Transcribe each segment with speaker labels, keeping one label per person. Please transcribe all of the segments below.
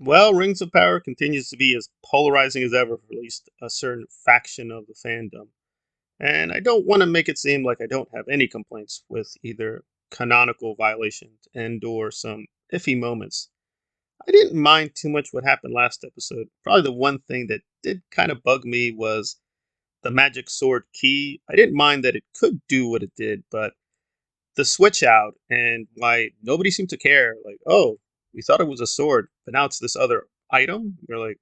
Speaker 1: Well, Rings of Power continues to be as polarizing as ever for at least a certain faction of the fandom. And I don't want to make it seem like I don't have any complaints with either canonical violations and or some iffy moments. I didn't mind too much what happened last episode. Probably the one thing that did kind of bug me was the magic sword key. I didn't mind that it could do what it did, but the switch out and why nobody seemed to care. Like, oh, we thought it was a sword, but now it's this other item. You're like,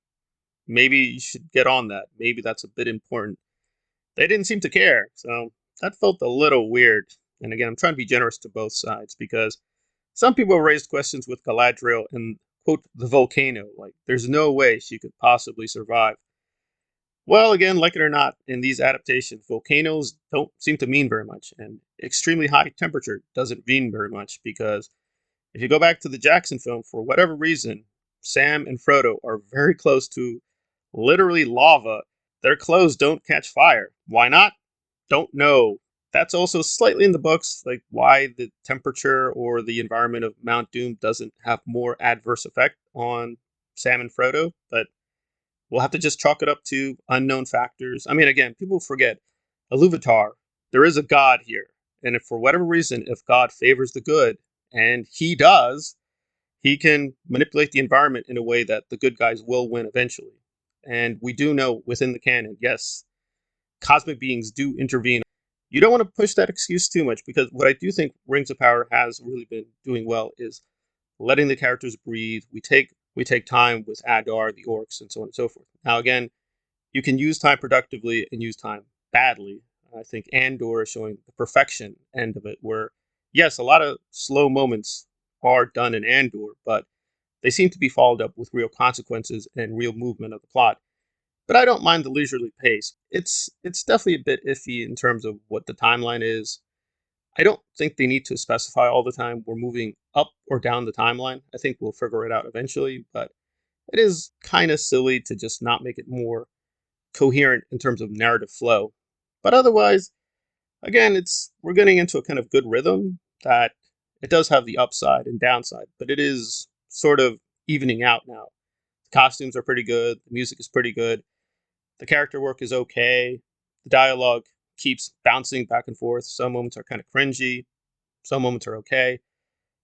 Speaker 1: maybe you should get on that. Maybe that's a bit important. They didn't seem to care, so that felt a little weird. And again, I'm trying to be generous to both sides because some people raised questions with Galadriel and quote the volcano. Like, there's no way she could possibly survive. Well, again, like it or not, in these adaptations, volcanoes don't seem to mean very much, and extremely high temperature doesn't mean very much because if you go back to the Jackson film, for whatever reason, Sam and Frodo are very close to literally lava. Their clothes don't catch fire. Why not? Don't know. That's also slightly in the books, like why the temperature or the environment of Mount Doom doesn't have more adverse effect on Sam and Frodo, but we'll have to just chalk it up to unknown factors. I mean, again, people forget Iluvatar, there is a god here. And if for whatever reason, if God favors the good, and he does, he can manipulate the environment in a way that the good guys will win eventually. And we do know within the canon, yes, cosmic beings do intervene. You don't want to push that excuse too much because what I do think Rings of Power has really been doing well is letting the characters breathe. We take time with Adar, the orcs, and so on and so forth. Now again, you can use time productively and use time badly. I think Andor is showing the perfection end of it, where yes, a lot of slow moments are done in Andor, but they seem to be followed up with real consequences and real movement of the plot. But I don't mind the leisurely pace. It's definitely a bit iffy in terms of what the timeline is. I don't think they need to specify all the time we're moving up or down the timeline. I think we'll figure it out eventually, but it is kind of silly to just not make it more coherent in terms of narrative flow. But otherwise, again, it's we're getting into a kind of good rhythm that it does have the upside and downside, but it is sort of evening out now. The costumes are pretty good, the music is pretty good, the character work is okay, the dialogue keeps bouncing back and forth. Some moments are kind of cringy, some moments are okay,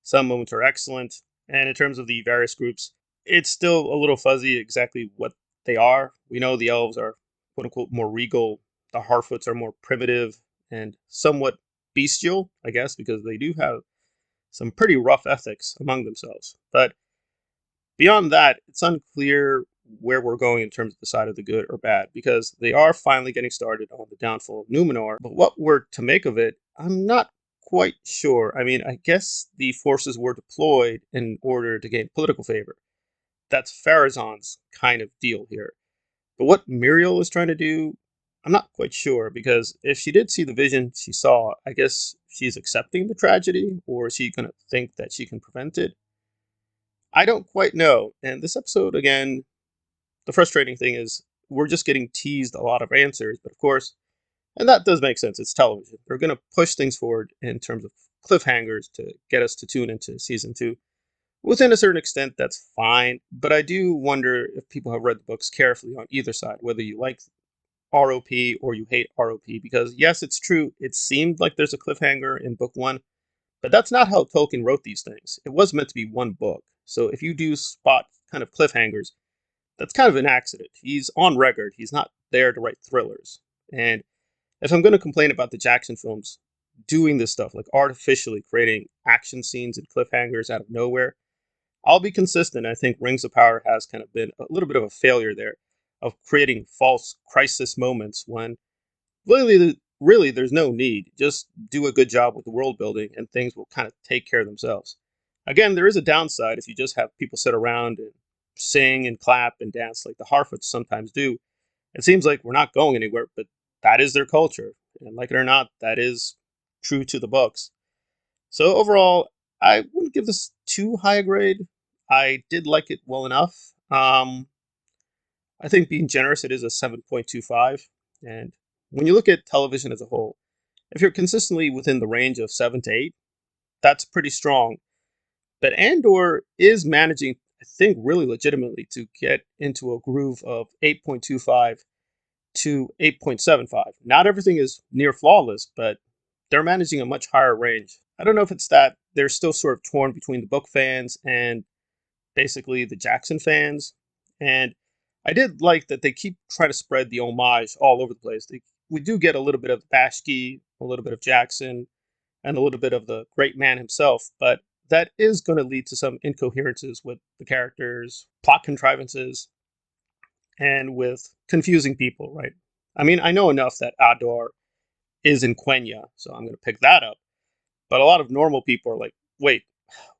Speaker 1: some moments are excellent. And in terms of the various groups, it's still a little fuzzy exactly what they are. We know the elves are quote unquote more regal, the Harfoots are more primitive and somewhat bestial, I guess, because they do have some pretty rough ethics among themselves. But beyond that, it's unclear where we're going in terms of the side of the good or bad, because they are finally getting started on the downfall of Numenor. But what we're to make of it, I'm not quite sure. I mean, I guess the forces were deployed in order to gain political favor. That's Farazan's kind of deal here. But what Muriel is trying to do, I'm not quite sure, because if she did see the vision she saw, I guess she's accepting the tragedy, or is she going to think that she can prevent it? I don't quite know. And this episode, again, the frustrating thing is we're just getting teased a lot of answers, but of course, and that does make sense. It's television. They're going to push things forward in terms of cliffhangers to get us to tune into season two. Within a certain extent, that's fine, but I do wonder if people have read the books carefully on either side, whether you like ROP or you hate ROP, because yes, it's true, it seemed like there's a cliffhanger in book one, but that's not how Tolkien wrote these things. It was meant to be one book. So if you do spot kind of cliffhangers, that's kind of an accident. He's on record. He's not there to write thrillers. And if I'm going to complain about the Jackson films doing this stuff, like artificially creating action scenes and cliffhangers out of nowhere, I'll be consistent. I think Rings of Power has kind of been a little bit of a failure there of creating false crisis moments when really there's no need. Just do a good job with the world building and things will kind of take care of themselves. Again, there is a downside if you just have people sit around and sing and clap and dance like the Harfoots sometimes do. It seems like we're not going anywhere, but that is their culture. And like it or not, that is true to the books. So overall, I wouldn't give this too high a grade. I did like it well enough. I think being generous, it is a 7.25. And when you look at television as a whole, if you're consistently within the range of 7 to 8, that's pretty strong. But Andor is managing I think really legitimately to get into a groove of 8.25 to 8.75. Not everything is near flawless, but they're managing a much higher range. I don't know if it's that they're still sort of torn between the book fans and basically the Jackson fans. And I did like that they keep trying to spread the homage all over the place. We do get a little bit of Bashki, a little bit of Jackson, and a little bit of the great man himself, but that is going to lead to some incoherences with the characters, plot contrivances, and with confusing people, right? I mean, I know enough that Adar is in Quenya, so I'm going to pick that up. But a lot of normal people are like, wait,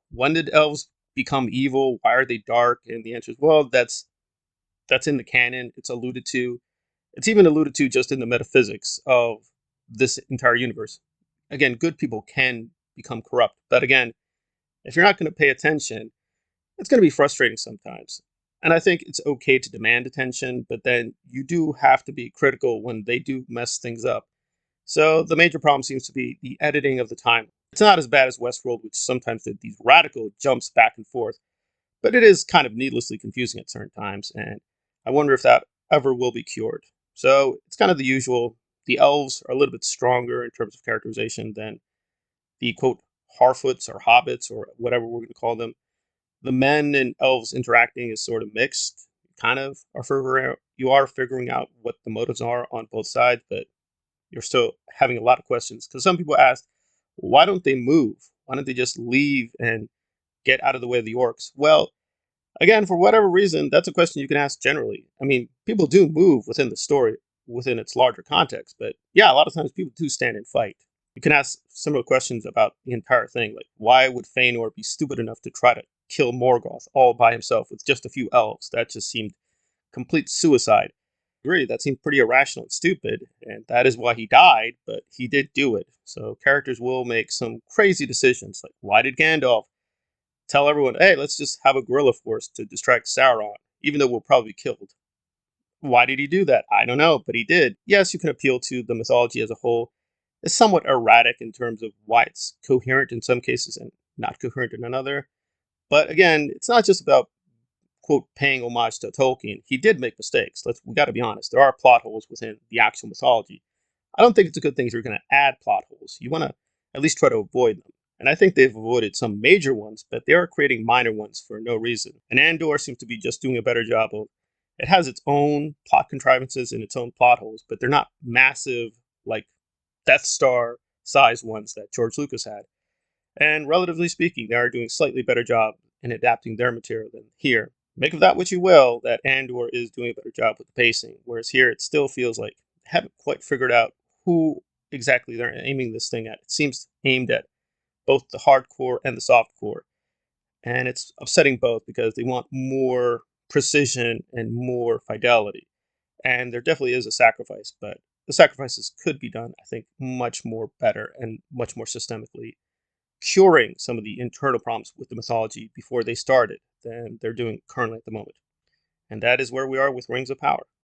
Speaker 1: when did elves become evil? Why are they dark? And the answer is, well, that's in the canon. It's alluded to. It's even alluded to just in the metaphysics of this entire universe. Again, good people can become corrupt, but again, if you're not going to pay attention, it's going to be frustrating sometimes. And I think it's okay to demand attention, but then you do have to be critical when they do mess things up. So the major problem seems to be the editing of the time. It's not as bad as Westworld, which sometimes did these radical jumps back and forth, but it is kind of needlessly confusing at certain times, and I wonder if that ever will be cured. So it's kind of the usual. The elves are a little bit stronger in terms of characterization than the quote Harfoots or hobbits or whatever we're going to call them. The men and elves interacting is sort of mixed. Kind of are figuring out, you are figuring out what the motives are on both sides, but you're still having a lot of questions because some people ask, why don't they move? Why don't they just leave and get out of the way of the orcs? Well, again, for whatever reason, that's a question you can ask generally. I mean, people do move within the story, within its larger context, but yeah, a lot of times people do stand and fight. You can ask similar questions about the entire thing, like why would Feanor be stupid enough to try to kill Morgoth all by himself with just a few elves? That just seemed complete suicide. I agree, that seemed pretty irrational and stupid, and that is why he died, but he did do it. So characters will make some crazy decisions, like why did Gandalf tell everyone, hey, let's just have a guerrilla force to distract Sauron, even though we'll probably be killed? Why did he do that? I don't know, but he did. Yes, you can appeal to the mythology as a whole. It's somewhat erratic in terms of why it's coherent in some cases and not coherent in another. But again, it's not just about quote paying homage to Tolkien. He did make mistakes. We got to be honest. There are plot holes within the actual mythology. I don't think it's a good thing if you're going to add plot holes. You want to at least try to avoid them. And I think they've avoided some major ones, but they are creating minor ones for no reason. And Andor seems to be just doing a better job of. It has its own plot contrivances and its own plot holes, but they're not massive like Death Star size ones that George Lucas had. And relatively speaking, they are doing a slightly better job in adapting their material than here. Make of that what you will, that Andor is doing a better job with the pacing, whereas here it still feels like they haven't quite figured out who exactly they're aiming this thing at. It seems aimed at both the hardcore and the softcore, and it's upsetting both because they want more precision and more fidelity. And there definitely is a sacrifice, but the sacrifices could be done, I think, much more better and much more systemically, curing some of the internal problems with the mythology before they started than they're doing currently at the moment. And that is where we are with Rings of Power.